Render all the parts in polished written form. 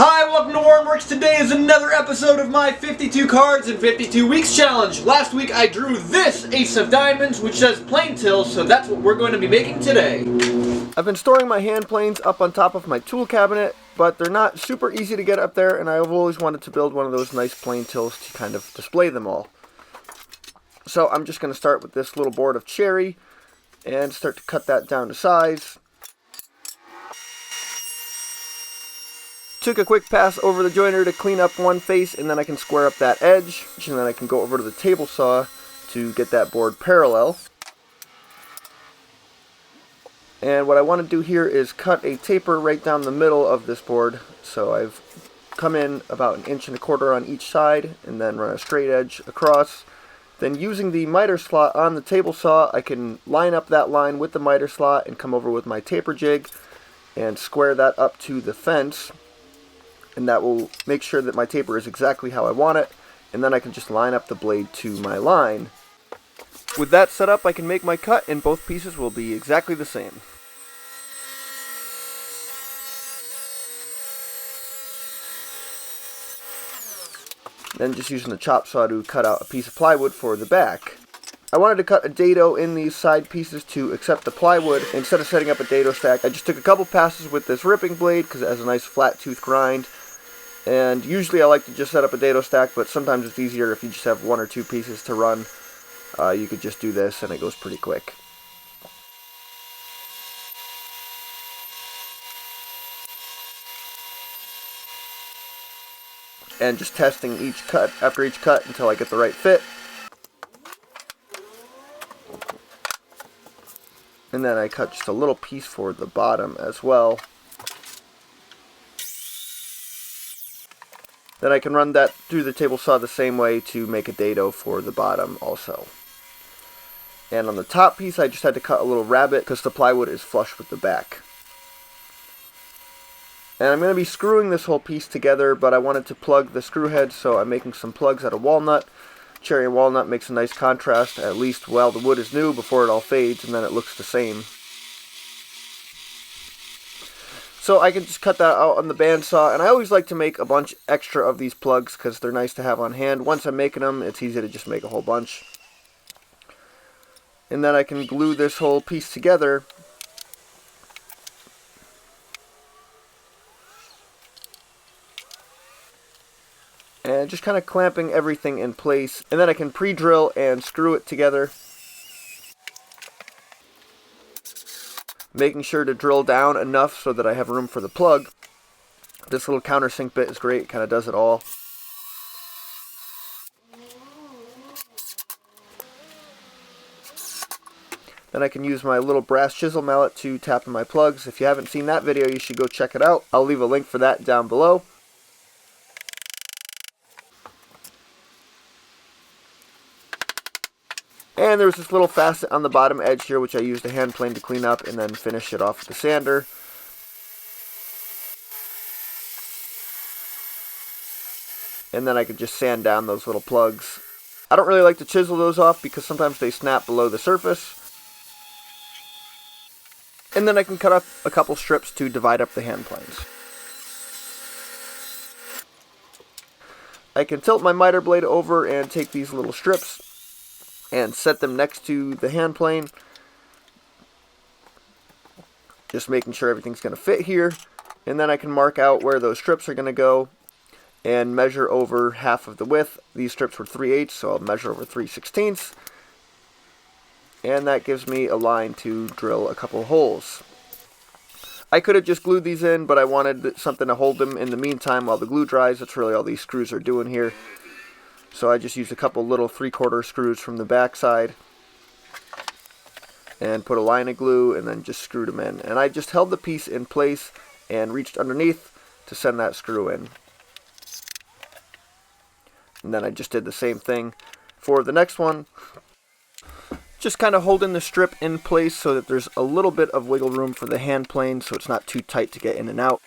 Hi, welcome to Werks. Today is another episode of my 52 cards in 52 weeks challenge. Last week I drew this Ace of Diamonds, which says plain till, so that's what we're going to be making today. I've been storing my hand planes up on top of my tool cabinet, but they're not super easy to get up there, and I've always wanted to build one of those nice plain tills to kind of display them all. So I'm just going to start with this little board of cherry and start to cut that down to size. Took a quick pass over the joiner to clean up one face, and then I can square up that edge, and then I can go over to the table saw to get that board parallel. And what I want to do here is cut a taper right down the middle of this board. So I've come in about 1.25 inches on each side and then run a straight edge across. Then using the miter slot on the table saw, I can line up that line with the miter slot and come over with my taper jig and square that up to the fence. And that will make sure that my taper is exactly how I want it, and then I can just line up the blade to my line. With that set up, I can make my cut, and both pieces will be exactly the same. Then just using the chop saw to cut out a piece of plywood for the back. I wanted to cut a dado in these side pieces to accept the plywood. Instead of setting up a dado stack, I just took a couple passes with this ripping blade because it has a nice flat tooth grind. And usually I like to just set up a dado stack, but sometimes it's easier if you just have one or two pieces to run. You could just do this and it goes pretty quick. And just testing each cut after each cut until I get the right fit. And then I cut just a little piece for the bottom as well. Then I can run that through the table saw the same way to make a dado for the bottom also. And on the top piece I just had to cut a little rabbet because the plywood is flush with the back. And I'm going to be screwing this whole piece together, but I wanted to plug the screw head, so I'm making some plugs out of walnut. Cherry and walnut makes a nice contrast, at least while the wood is new, before it all fades, and then it looks the same. So I can just cut that out on the bandsaw, and I always like to make a bunch extra of these plugs because they're nice to have on hand. Once I'm making them, it's easy to just make a whole bunch. And then I can glue this whole piece together. And just kind of clamping everything in place. And then I can pre-drill and screw it together. Making sure to drill down enough so that I have room for the plug. This little countersink bit is great, it kind of does it all. Then I can use my little brass chisel mallet to tap in my plugs. If you haven't seen that video, you should go check it out. I'll leave a link for that down below. And there's this little facet on the bottom edge here, which I used a hand plane to clean up and then finish it off with the sander. And then I could just sand down those little plugs. I don't really like to chisel those off because sometimes they snap below the surface. And then I can cut up a couple strips to divide up the hand planes. I can tilt my miter blade over and take these little strips and set them next to the hand plane. Just making sure everything's going to fit here. And then I can mark out where those strips are going to go and measure over half of the width. These strips were 3/8, so I'll measure over 3/16. And that gives me a line to drill a couple holes. I could have just glued these in, but I wanted something to hold them in the meantime while the glue dries. That's really all these screws are doing here. So I just used a couple little 3/4 screws from the back side and put a line of glue and then just screwed them in. And I just held the piece in place and reached underneath to send that screw in. And then I just did the same thing for the next one. Just kind of holding the strip in place so that there's a little bit of wiggle room for the hand plane so it's not too tight to get in and out.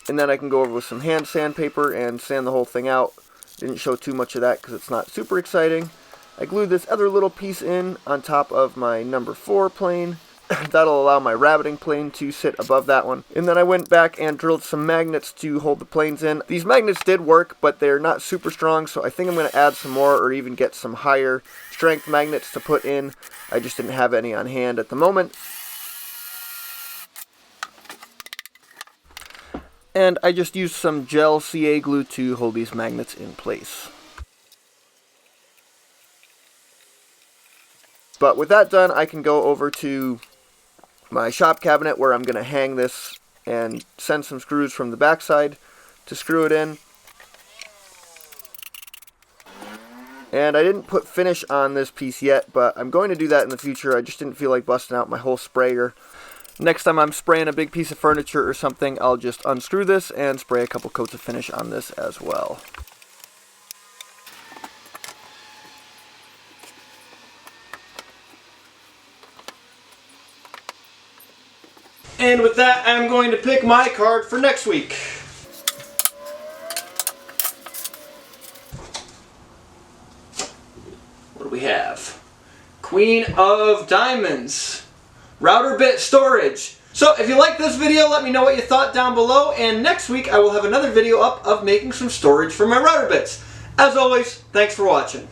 And then I can go over with some hand sandpaper and sand the whole thing out. Didn't show too much of that because it's not super exciting. I glued this other little piece in on top of my number 4 plane That'll allow my rabbiting plane to sit above that one. And then I went back and drilled some magnets to hold the planes in. These magnets did work, but they're not super strong, so I think I'm going to add some more or even get some higher strength magnets to put in. I just didn't have any on hand at the moment. And I just used some gel CA glue to hold these magnets in place. But with that done, I can go over to my shop cabinet where I'm going to hang this and send some screws from the backside to screw it in. And I didn't put finish on this piece yet, but I'm going to do that in the future. I just didn't feel like busting out my whole sprayer. Next time I'm spraying a big piece of furniture or something, I'll just unscrew this and spray a couple coats of finish on this as well. And with that, I'm going to pick my card for next week. What do we have? Queen of Diamonds. Router bit storage. So if you like this video, let me know what you thought down below, and next week I will have another video up of making some storage for my router bits. As always, thanks for watching.